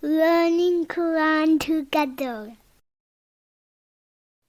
learning Quran together.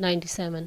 97।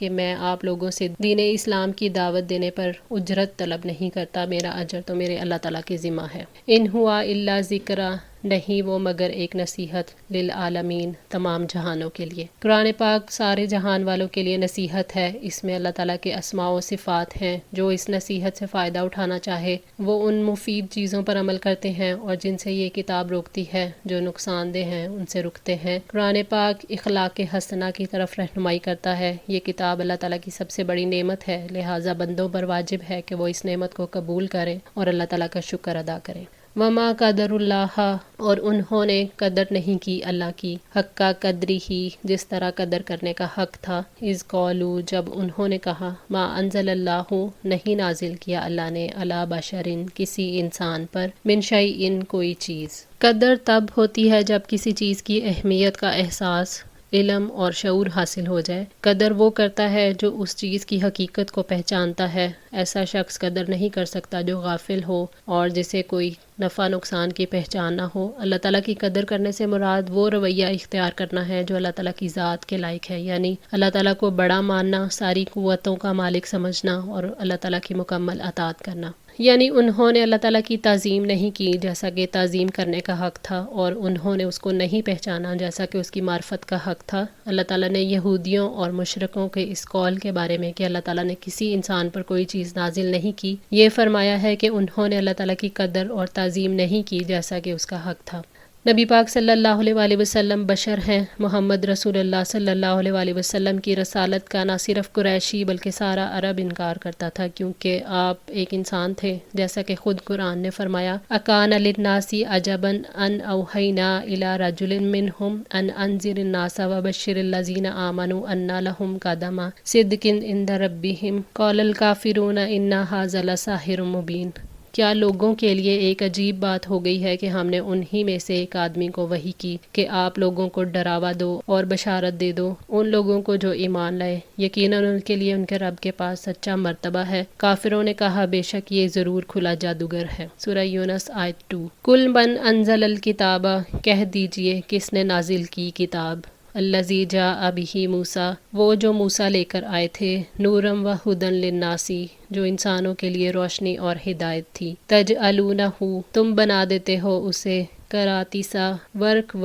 کہ میں آپ لوگوں سے دین اسلام کی دعوت دینے پر اجرت طلب نہیں کرتا، میرا اجر تو میرے اللہ تعالیٰ کے ذمہ ہے۔ ان ہوا الا ذکرہ، نہیں وہ مگر ایک نصیحت، للعالمین، تمام جہانوں کے لیے۔ قرآن پاک سارے جہان والوں کے لیے نصیحت ہے۔ اس میں اللہ تعالیٰ کے اسماء و صفات ہیں۔ جو اس نصیحت سے فائدہ اٹھانا چاہے وہ ان مفید چیزوں پر عمل کرتے ہیں، اور جن سے یہ کتاب روکتی ہے، جو نقصان دہ ہیں، ان سے رکتے ہیں۔ قرآن پاک اخلاق حسنہ کی طرف رہنمائی کرتا ہے۔ یہ کتاب اللہ تعالیٰ کی سب سے بڑی نعمت ہے، لہٰذا بندوں پر واجب ہے کہ وہ اس نعمت کو قبول کریں اور اللہ تعالیٰ کا شکر ادا کریں۔ وما قدر اللہ، اور انہوں نے قدر نہیں کی اللہ کی، حق قدری ہی، جس طرح قدر کرنے کا حق تھا، اذ قالوا، جب انہوں نے کہا، ما انزل اللہ، نہیں نازل کیا اللہ نے، علی بشرن، کسی انسان پر، من شیء، کوئی چیز۔ قدر تب ہوتی ہے جب کسی چیز کی اہمیت کا احساس، علم اور شعور حاصل ہو جائے۔ قدر وہ کرتا ہے جو اس چیز کی حقیقت کو پہچانتا ہے۔ ایسا شخص قدر نہیں کر سکتا جو غافل ہو اور جسے کوئی نفع نقصان کی پہچان نہ ہو۔ اللہ تعالیٰ کی قدر کرنے سے مراد وہ رویہ اختیار کرنا ہے جو اللہ تعالیٰ کی ذات کے لائق ہے، یعنی اللہ تعالیٰ کو بڑا ماننا، ساری قوتوں کا مالک سمجھنا اور اللہ تعالیٰ کی مکمل اطاعت کرنا۔ یعنی انہوں نے اللہ تعالیٰ کی تعظیم نہیں کی جیسا کہ تعظیم کرنے کا حق تھا، اور انہوں نے اس کو نہیں پہچانا جیسا کہ اس کی معرفت کا حق تھا۔ اللہ تعالیٰ نے یہودیوں اور مشرکوں کے اس قول کے بارے میں کہ اللہ تعالیٰ نے کسی انسان پر کوئی چیز نازل نہیں کی، یہ فرمایا ہے کہ انہوں نے اللہ تعالیٰ کی قدر اور تعظیم نہیں کی جیسا کہ اس کا حق تھا۔ نبی پاک صلی اللہ علیہ وآلہ وسلم بشر ہیں۔ محمد رسول اللہ صلی اللہ علیہ وآلہ وسلم کی رسالت کا نہ صرف قریشی بلکہ سارا عرب انکار کرتا تھا، کیونکہ آپ ایک انسان تھے، جیسا کہ خود قرآن نے فرمایا، اکان للناس عجبا ان اوحینا الی رجل منہم ان انذر الناس وبشر الذین آمنوا ان لہم قدم صدق عند ربہم قال الکافرون ان ھذا لساحر مبین۔ کیا لوگوں کے لیے ایک عجیب بات ہو گئی ہے کہ ہم نے انہی میں سے ایک آدمی کو وحی کی کہ آپ لوگوں کو ڈراوا دو اور بشارت دے دو، ان لوگوں کو جو ایمان لائے، یقیناً ان کے لیے ان کے رب کے پاس سچا مرتبہ ہے۔ کافروں نے کہا، بے شک یہ ضرور کھلا جادوگر ہے۔ سورہ یونس آیت 2۔ کل من انزل الکتاب، کہہ دیجئے کس نے نازل کی کتاب، الذی جاء بہ موسیٰ، وہ جو موسیٰ لے کر آئے تھے، نورم و ہدن للناس، جو انسانوں کے لیے روشنی اور ہدایت تھی، تجعلونہ، تم بنا دیتے ہو اسے، کراتیسا، ورق،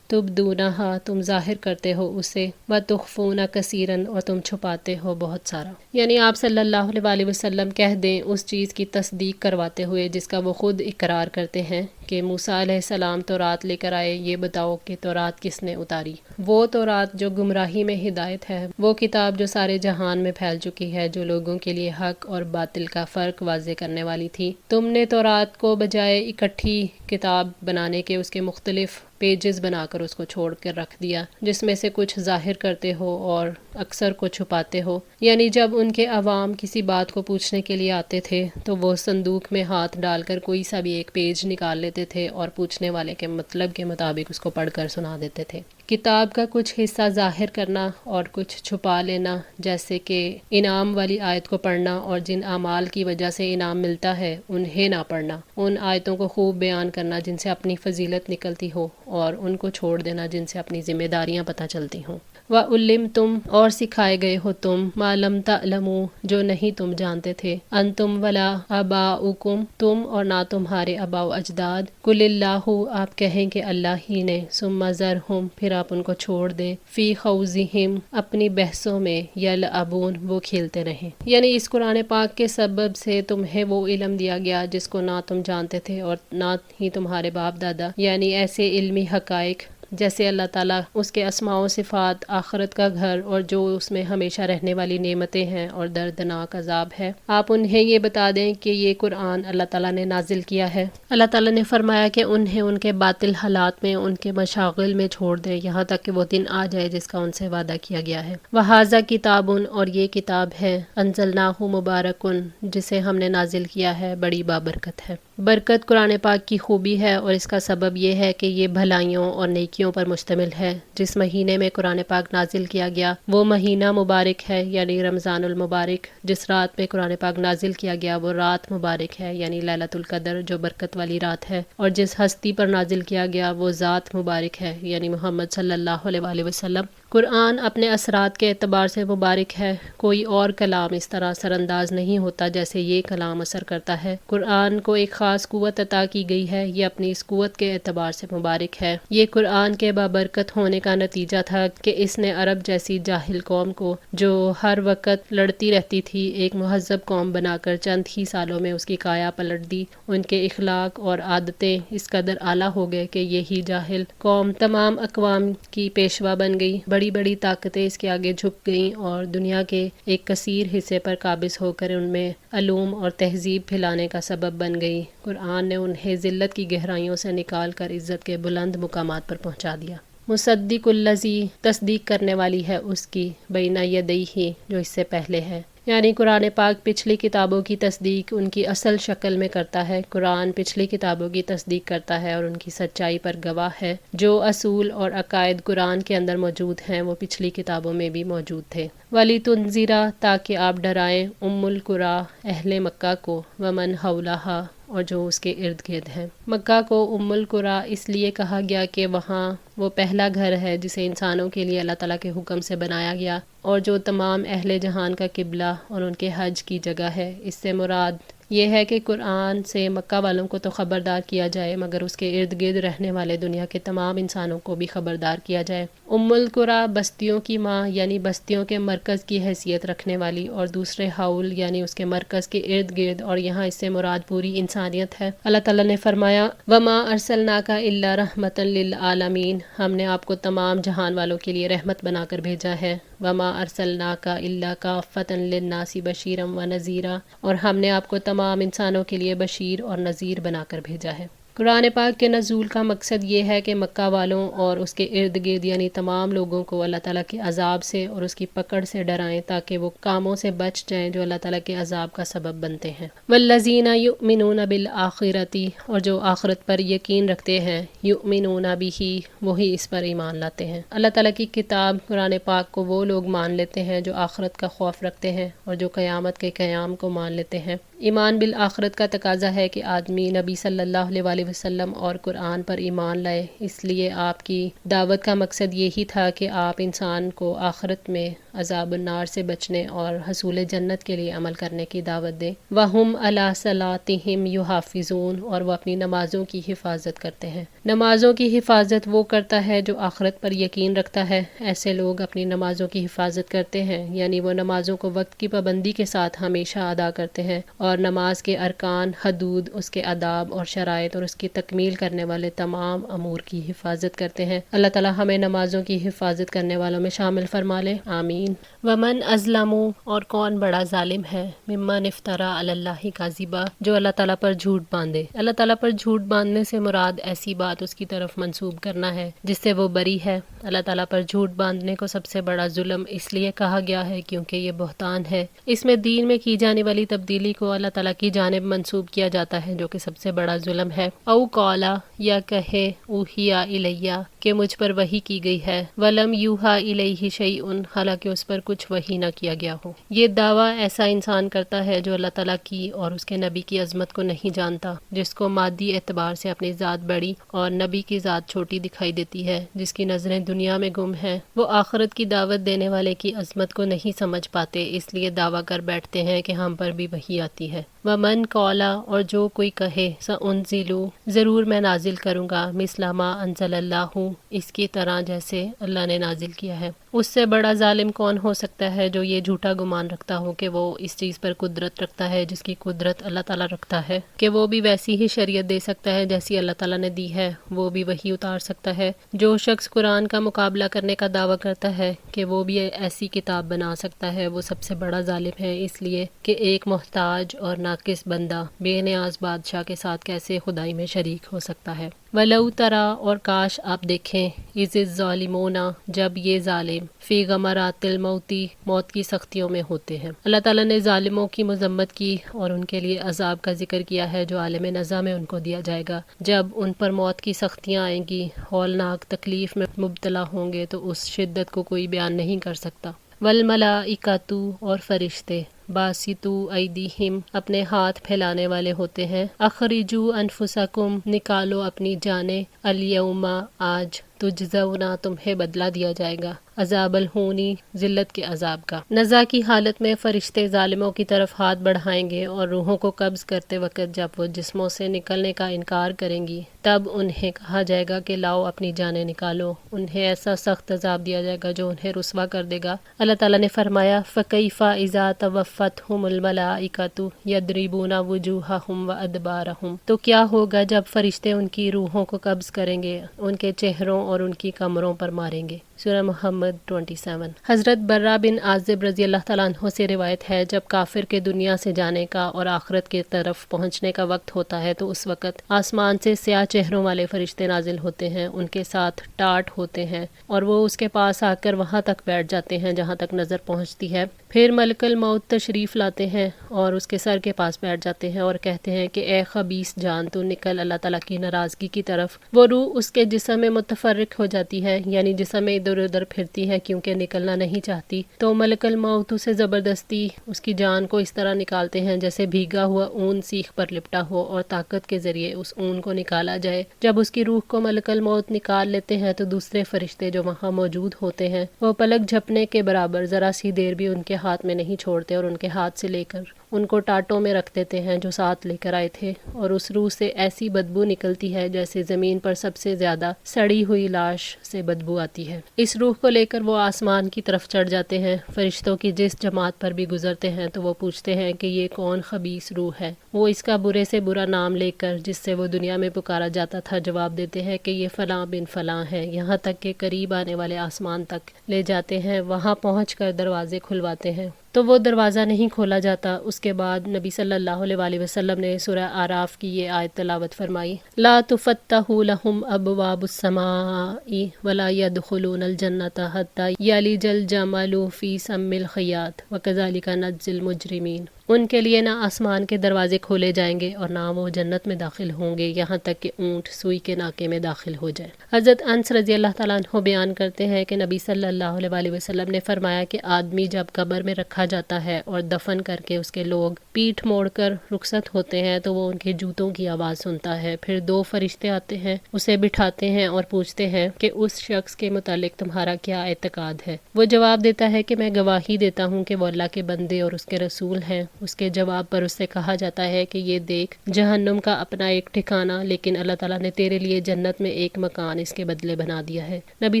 تبدونہا، تم ظاہر کرتے ہو اسے، وتخفون کثیراً، اور تم چھپاتے ہو بہت سارا۔ یعنی آپ صلی اللہ علیہ وآلہ وسلم کہہ دیں اس چیز کی تصدیق کرواتے ہوئے جس کا وہ خود اقرار کرتے ہیں کہ موسیٰ علیہ السلام تورات لے کر آئے، یہ بتاؤ کہ تورات کس نے اتاری؟ وہ تورات جو گمراہی میں ہدایت ہے، وہ کتاب جو سارے جہان میں پھیل چکی ہے، جو لوگوں کے لیے حق اور باطل کا فرق واضح کرنے والی تھی۔ تم نے تورات کو بجائے اکٹھی کتاب بنانے کے اس کے مختلف پیجز بنا کر اس کو چھوڑ کر رکھ دیا، جس میں سے کچھ ظاہر کرتے ہو اور اکثر کو چھپاتے ہو۔ یعنی جب ان کے عوام کسی بات کو پوچھنے کے لیے آتے تھے تو وہ صندوق میں ہاتھ ڈال کر کوئی سا بھی ایک پیج نکال لیتے تھے اور پوچھنے والے کے مطلب کے مطابق اس کو پڑھ کر سنا دیتے تھے۔ کتاب کا کچھ حصہ ظاہر کرنا اور کچھ چھپا لینا، جیسے کہ انعام والی آیت کو پڑھنا اور جن اعمال کی وجہ سے انعام ملتا ہے انہیں نہ پڑھنا، ان آیتوں کو خوب بیان کرنا جن سے اپنی فضیلت نکلتی ہو، اور ان کو چھوڑ دینا جن سے اپنی ذمہ داریاں پتہ چلتی ہوں۔ وَعُلِّمْتُمْ، اور سکھائے گئے ہو تم، مَا لَمْ تَعْلَمُوا، جو نہیں تم جانتے تھے، أَنْتُمْ وَلَا آبَاؤُكُمْ، تم اور نہ تمہارے آباء و اجداد، قُلِ اللَّهُ، آپ کہیں کہ اللہ ہی نے، ثُمَّ ذَرْهُمْ، پھر آپ ان کو چھوڑ دیں، فِي خَوْضِهِمْ، اپنی بحثوں میں، يَلْعَبُونَ، وہ کھیلتے رہیں۔ یعنی اس قرآن پاک کے سبب سے تمہیں وہ علم دیا گیا جس کو نہ تم جانتے تھے اور نہ ہی تمہارے باپ دادا، یعنی ایسے علمی حقائق جیسے اللہ تعالیٰ، اس کے اسماء و صفات، آخرت کا گھر اور جو اس میں ہمیشہ رہنے والی نعمتیں ہیں اور دردناک عذاب ہے۔ آپ انہیں یہ بتا دیں کہ یہ قرآن اللہ تعالیٰ نے نازل کیا ہے۔ اللہ تعالیٰ نے فرمایا کہ انہیں ان کے باطل حالات میں، ان کے مشاغل میں چھوڑ دیں یہاں تک کہ وہ دن آ جائے جس کا ان سے وعدہ کیا گیا ہے۔ وَهَذَا کتابٌ، اور یہ کتاب ہے، أَنزَلْنَاهُ مُبَارَكٌ، جسے ہم نے نازل کیا ہے، بڑی بابرکت ہے۔ برکت قرآن پاک کی خوبی ہے اور اس کا سبب یہ ہے کہ یہ بھلائیوں اور نیکیوں پر مشتمل ہے۔ جس مہینے میں قرآن پاک نازل کیا گیا وہ مہینہ مبارک ہے، یعنی رمضان المبارک۔ جس رات میں قرآن پاک نازل کیا گیا وہ رات مبارک ہے، یعنی لیلۃ القدر، جو برکت والی رات ہے۔ اور جس ہستی پر نازل کیا گیا وہ ذات مبارک ہے، یعنی محمد صلی اللہ علیہ وآلہ وسلم۔ قرآن اپنے اثرات کے اعتبار سے مبارک ہے، کوئی اور کلام اس طرح اثر انداز نہیں ہوتا جیسے یہ کلام اثر کرتا ہے۔ قرآن کو ایک خاص قوت عطا کی گئی ہے، یہ اپنی اس قوت کے اعتبار سے مبارک ہے۔ یہ قرآن کے بابرکت ہونے کا نتیجہ تھا کہ اس نے عرب جیسی جاہل قوم کو جو ہر وقت لڑتی رہتی تھی ایک مہذب قوم بنا کر چند ہی سالوں میں اس کی کایا پلٹ دی۔ ان کے اخلاق اور عادتیں اس قدر اعلیٰ ہو گئے کہ یہی جاہل قوم تمام اقوام کی پیشوا بن گئی۔ بڑی بڑی طاقتیں اس کے آگے جھک گئیں اور دنیا کے ایک کثیر حصے پر قابض ہو کر ان میں علوم اور تہذیب پھیلانے کا سبب بن گئی۔ قرآن نے انہیں ذلت کی گہرائیوں سے نکال کر عزت کے بلند مقامات پر پہنچا دیا۔ مصدق الذی، تصدیق کرنے والی ہے اس کی، بین یدیہ، جو اس سے پہلے ہے، یعنی قرآن پاک پچھلی کتابوں کی تصدیق ان کی اصل شکل میں کرتا ہے۔ قرآن پچھلی کتابوں کی تصدیق کرتا ہے اور ان کی سچائی پر گواہ ہے۔ جو اصول اور عقائد قرآن کے اندر موجود ہیں وہ پچھلی کتابوں میں بھی موجود تھے۔ وَلِتُنذِرَ، تاکہ آپ ڈرائیں، ام القریٰ، اہل مکہ کو، ومن حولہا، اور جو اس کے ارد گرد ہیں۔ مکہ کو ام القریٰ اس لیے کہا گیا کہ وہاں وہ پہلا گھر ہے جسے انسانوں کے لیے اللہ تعالیٰ کے حکم سے بنایا گیا اور جو تمام اہل جہان کا قبلہ اور ان کے حج کی جگہ ہے۔ اس سے مراد یہ ہے کہ قرآن سے مکہ والوں کو تو خبردار کیا جائے مگر اس کے ارد گرد رہنے والے دنیا کے تمام انسانوں کو بھی خبردار کیا جائے۔ ام القریٰ بستیوں کی ماں یعنی بستیوں کے مرکز کی حیثیت رکھنے والی، اور دوسرے حول یعنی اس کے مرکز کے ارد گرد، اور یہاں اس سے مراد پوری انسانیت ہے۔ اللہ تعالیٰ نے فرمایا وَمَا أَرْسَلْنَاكَ إِلَّا رَحْمَةً لِّلْعَالَمِينَ، ہم نے آپ کو تمام جہان والوں کے لیے رحمت بنا کر بھیجا ہے۔ وَمَا أَرْسَلْنَاكَ إِلَّا كَافَّةً لِّلنَّاسِ بَشِيرًا وَنَذِيرًا، اور ہم نے آپ کو تمام انسانوں کے لیے بشیر اور نذیر بنا کر بھیجا ہے۔ قرآن پاک کے نزول کا مقصد یہ ہے کہ مکہ والوں اور اس کے ارد گرد یعنی تمام لوگوں کو اللہ تعالیٰ کے عذاب سے اور اس کی پکڑ سے ڈرائیں تاکہ وہ کاموں سے بچ جائیں جو اللہ تعالیٰ کے عذاب کا سبب بنتے ہیں۔ والذین یؤمنون بالآخرۃ، اور جو آخرت پر یقین رکھتے ہیں، یؤمنون بہ، وہی اس پر ایمان لاتے ہیں۔ اللہ تعالیٰ کی کتاب قرآن پاک کو وہ لوگ مان لیتے ہیں جو آخرت کا خوف رکھتے ہیں اور جو قیامت کے قیام کو مان لیتے ہیں۔ ایمان بالآخرت کا تقاضا ہے کہ آدمی نبی صلی اللہ علیہ وسلم اور قرآن پر ایمان لائے۔ اس لیے آپ کی دعوت کا مقصد یہی تھا کہ آپ انسان کو آخرت میں عذاب النار سے بچنے اور حصول جنت کے لیے عمل کرنے کی دعوت دیں۔ وَهُمْ عَلَىٰ صَلَاتِهِمْ يُحَافِظُونَ، اور وہ اپنی نمازوں کی حفاظت کرتے ہیں۔ نمازوں کی حفاظت وہ کرتا ہے جو آخرت پر یقین رکھتا ہے۔ ایسے لوگ اپنی نمازوں کی حفاظت کرتے ہیں، یعنی وہ نمازوں کو وقت کی پابندی کے ساتھ ہمیشہ ادا کرتے ہیں اور نماز کے ارکان، حدود، اس کے آداب اور شرائط اور اس کی تکمیل کرنے والے تمام امور کی حفاظت کرتے ہیں۔ اللہ تعالیٰ ہمیں نمازوں کی حفاظت کرنے والوں میں شامل فرما لے، آمین۔ ومن ازلم، اور کون بڑا ظالم ہے، ممن افترا علی اللہ کاذبا، جو اللہ تعالیٰ پر جھوٹ باندھے۔ اللہ تعالیٰ پر جھوٹ باندھنے سے مراد ایسی بات اس کی طرف منسوب کرنا ہے جس سے وہ بری ہے۔ اللہ تعالیٰ پر جھوٹ باندھنے کو سب سے بڑا ظلم اس لیے کہا گیا ہے کیونکہ یہ بہتان ہے۔ اس میں دین میں کی جانے والی تبدیلی کو اللہ تعالیٰ کی جانب منسوب کیا جاتا ہے جو کہ سب سے بڑا ظلم ہے۔ او قالا، یا کہے، اوحیا الیہ، کہ مجھ پر وحی کی گئی ہے، ولم یوحا الیہ شیء، حالانکہ اس پر کچھ وحی نہ کیا گیا ہو۔ یہ دعویٰ ایسا انسان کرتا ہے جو اللہ تعالیٰ کی اور اس کے نبی کی عظمت کو نہیں جانتا، جس کو مادی اعتبار سے اپنی ذات بڑی اور نبی کی ذات چھوٹی دکھائی دیتی ہے، جس کی نظریں دنیا میں گم ہیں۔ وہ آخرت کی دعوت دینے والے کی عظمت کو نہیں سمجھ پاتے، اس لیے دعویٰ کر بیٹھتے ہیں کہ ہم پر بھی وحی آتی ہے۔ ومن قالا، اور جو کوئی کہے، سأنزل، ضرور میں نازل کروں گا، مثل ما انزل اللہ، اس کی طرح جیسے اللہ نے نازل کیا ہے۔ اس سے بڑا ظالم کون ہو سکتا ہے جو یہ جھوٹا گمان رکھتا ہو کہ وہ اس چیز پر قدرت رکھتا ہے جس کی قدرت اللہ تعالیٰ رکھتا ہے، کہ وہ بھی ویسی ہی شریعت دے سکتا ہے جیسی اللہ تعالیٰ نے دی ہے، وہ بھی وحی اتار سکتا ہے۔ جو شخص قرآن کا مقابلہ کرنے کا دعویٰ کرتا ہے کہ وہ بھی ایسی کتاب بنا سکتا ہے، وہ سب سے بڑا ظالم ہے، اس لیے کہ ایک محتاج اور ناقص بندہ بے نیاز بادشاہ کے ساتھ کیسے خدائی میں شریک ہو سکتا ہے۔ وَلَوْ تَرَىٰ، اور کاش آپ دیکھیں، اِذِ الظَّالِمُونَ، جب یہ ظالم، فِي غَمَرَاتِ الْمَوْتِ، موت کی سختیوں میں ہوتے ہیں۔ اللہ تعالیٰ نے ظالموں کی مذمت کی اور ان کے لیے عذاب کا ذکر کیا ہے جو عالم نزا میں ان کو دیا جائے گا۔ جب ان پر موت کی سختیاں آئیں گی، ہولناک تکلیف میں مبتلا ہوں گے تو اس شدت کو کوئی بیان نہیں کر سکتا۔ والملائکۃ، اور فرشتے، باسطو ایدیہم، اپنے ہاتھ پھیلانے والے ہوتے ہیں۔ اخرجوا انفسکم، نکالو اپنی جانیں، الیوم، آج، تجزونا، تمہیں بدلہ دیا جائے گا، عذاب الہونی، ذلت کے عذاب کا۔ نزا کی حالت میں فرشتے ظالموں کی طرف ہاتھ بڑھائیں گے اور روحوں کو قبض کرتے وقت جب وہ جسموں سے نکلنے کا انکار کریں گی تب انہیں کہا جائے گا کہ لاؤ اپنی جانیں نکالو۔ انہیں ایسا سخت عذاب دیا جائے گا جو انہیں رسوا کر دے گا۔ اللہ تعالیٰ نے فرمایا فَكَيْفَ إِذَا تَوَفَّتْهُمُ الْمَلَائِكَةُ يَضْرِبُونَ وُجُوهَهُمْ وَأَدْبَارَهُمْ، تو کیا ہوگا جب فرشتے ان کی روحوں کو قبض کریں گے، ان کے چہروں اور ان کی کمروں پر ماریں گے۔ سورہ محمد 27۔ حضرت برہ بن عازب رضی اللہ تعالیٰ عنہ سے روایت ہے جب کافر کے دنیا سے جانے کا اور آخرت کی طرف پہنچنے کا وقت ہوتا ہے تو اس وقت آسمان سے سیاہ چہروں والے فرشتے نازل ہوتے ہیں، ان کے ساتھ ٹاٹ ہوتے ہیں اور وہ اس کے پاس آ کر وہاں تک بیٹھ جاتے ہیں جہاں تک نظر پہنچتی ہے۔ پھر ملک الموت تشریف لاتے ہیں اور اس کے سر کے پاس بیٹھ جاتے ہیں اور کہتے ہیں کہ اے خبیث جان تو نکل اللہ تعالیٰ کی ناراضگی کی طرف۔ وہ روح اس کے جسم میں متفرق ہو جاتی ہے، یعنی جسم میں ادھر ادھر پھرتی ہے کیونکہ نکلنا نہیں چاہتی، تو ملک الموت اسے زبردستی اس کی جان کو اس طرح نکالتے ہیں جیسے بھیگا ہوا اون سیخ پر لپٹا ہو اور طاقت کے ذریعے اس اون کو نکالا جائے۔ جب اس کی روح کو ملک الموت نکال لیتے ہیں تو دوسرے فرشتے جو وہاں موجود ہوتے ہیں وہ پلک جھپنے کے برابر ذرا سی دیر بھی ان کے ہاتھ میں نہیں چھوڑتے اور ان کے ہاتھ سے لے کر ان کو ٹاٹوں میں رکھ دیتے ہیں جو ساتھ لے کر آئے تھے، اور اس روح سے ایسی بدبو نکلتی ہے جیسے زمین پر سب سے زیادہ سڑی ہوئی لاش سے بدبو آتی ہے۔ اس روح کو لے کر وہ آسمان کی طرف چڑھ جاتے ہیں۔ فرشتوں کی جس جماعت پر بھی گزرتے ہیں تو وہ پوچھتے ہیں کہ یہ کون خبیث روح ہے؟ وہ اس کا برے سے برا نام لے کر جس سے وہ دنیا میں پکارا جاتا تھا جواب دیتے ہیں کہ یہ فلاں بن فلاں ہے، یہاں تک کہ قریب آنے والے آسمان تک لے جاتے ہیں، وہاں پہنچ کر دروازے کھلواتے ہیں تو وہ دروازہ نہیں کھولا جاتا۔ اس کے بعد نبی صلی اللہ علیہ وآلہ وسلم نے سورہ اعراف کی یہ آیت تلاوت فرمائی، لا تفتح لهم ابواب السماء ولا يدخلون الجنة حتى يلج الجمل في سم الخياط وكذلك نجزي المجرمين۔ ان کے لیے نہ آسمان کے دروازے کھولے جائیں گے اور نہ وہ جنت میں داخل ہوں گے یہاں تک کہ اونٹ سوئی کے ناکے میں داخل ہو جائے۔ حضرت انس رضی اللہ تعالیٰ عنہ بیان کرتے ہیں کہ نبی صلی اللہ علیہ وآلہ وسلم نے فرمایا کہ آدمی جب قبر میں رکھا جاتا ہے اور دفن کر کے اس کے لوگ پیٹھ موڑ کر رخصت ہوتے ہیں تو وہ ان کے جوتوں کی آواز سنتا ہے۔ پھر دو فرشتے آتے ہیں، اسے بٹھاتے ہیں اور پوچھتے ہیں کہ اس شخص کے متعلق تمہارا کیا اعتقاد ہے؟ وہ جواب دیتا ہے کہ میں گواہی دیتا ہوں کہ وہ اللہ کے بندے اور اس کے رسول ہیں۔ اس کے جواب پر اس سے کہا جاتا ہے کہ یہ دیکھ جہنم کا اپنا ایک ٹھکانہ، لیکن اللہ تعالیٰ نے تیرے لیے جنت میں ایک مکان اس کے بدلے بنا دیا ہے۔ نبی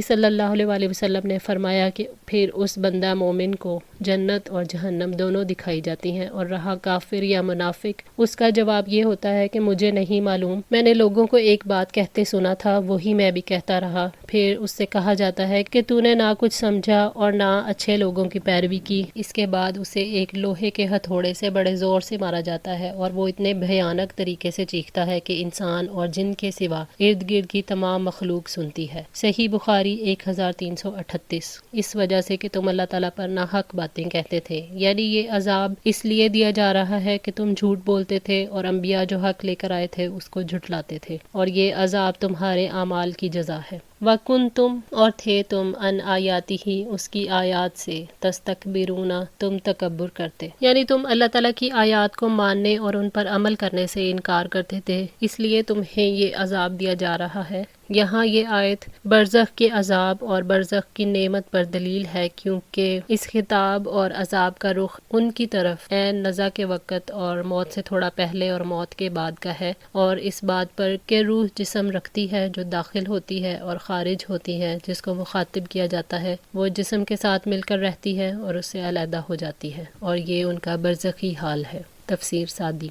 صلی اللہ علیہ وآلہ وسلم نے فرمایا کہ پھر اس بندہ مومن کو جنت اور جہنم دونوں دکھائی جاتی ہیں، اور رہا کافر یا منافق، اس کا جواب یہ ہوتا ہے کہ مجھے نہیں معلوم، میں نے لوگوں کو ایک بات کہتے سنا تھا وہی میں بھی کہتا رہا۔ پھر اس سے کہا جاتا ہے کہ تو نے نہ کچھ سمجھا اور نہ اچھے لوگوں کی پیروی کی۔ اس کے بعد اسے ایک لوہے کے ہتھوڑے سے بڑے زور سے مارا جاتا ہے اور وہ اتنے بھیانک طریقے سے چیختا ہے کہ انسان اور جن کے سوا ارد گرد کی تمام مخلوق سنتی ہے۔ صحیح بخاری 1338۔ اس وجہ سے کہ تم اللہ تعالیٰ پر ناحق باتیں کہتے تھے، یعنی یہ عذاب اس لیے دیا جا رہا ہے کہ تم جھوٹ بولتے تھے اور انبیاء جو حق لے کر آئے تھے اس کو جھٹلاتے تھے، اور یہ عذاب تمہارے اعمال کی جزا ہے۔ وَكُنْتُمْ اور تھے تم ان آیاتی ہی اس کی آیات سے تستکبرون تم تکبر کرتے، یعنی تم اللہ تعالیٰ کی آیات کو ماننے اور ان پر عمل کرنے سے انکار کرتے تھے، اس لیے تمہیں یہ عذاب دیا جا رہا ہے۔ یہاں یہ آیت برزخ کے عذاب اور برزخ کی نعمت پر دلیل ہے، کیونکہ اس خطاب اور عذاب کا رخ ان کی طرف عین نزا کے وقت اور موت سے تھوڑا پہلے اور موت کے بعد کا ہے، اور اس بات پر کہ روح جسم رکھتی ہے جو داخل ہوتی ہے اور خارج ہوتی ہے، جس کو مخاطب کیا جاتا ہے وہ جسم کے ساتھ مل کر رہتی ہے اور اس سے علیحدہ ہو جاتی ہے، اور یہ ان کا برزخی حال ہے۔ تفسیر سعدی۔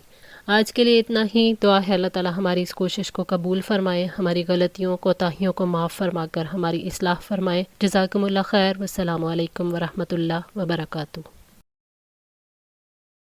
آج کے لیے اتنا ہی۔ دعا ہے اللہ تعالیٰ ہماری اس کوشش کو قبول فرمائے، ہماری غلطیوں کوتاہیوں کو معاف فرما کر ہماری اصلاح فرمائے۔ جزاکم اللہ خیر، والسلام علیکم ورحمۃ اللہ وبرکاتہ۔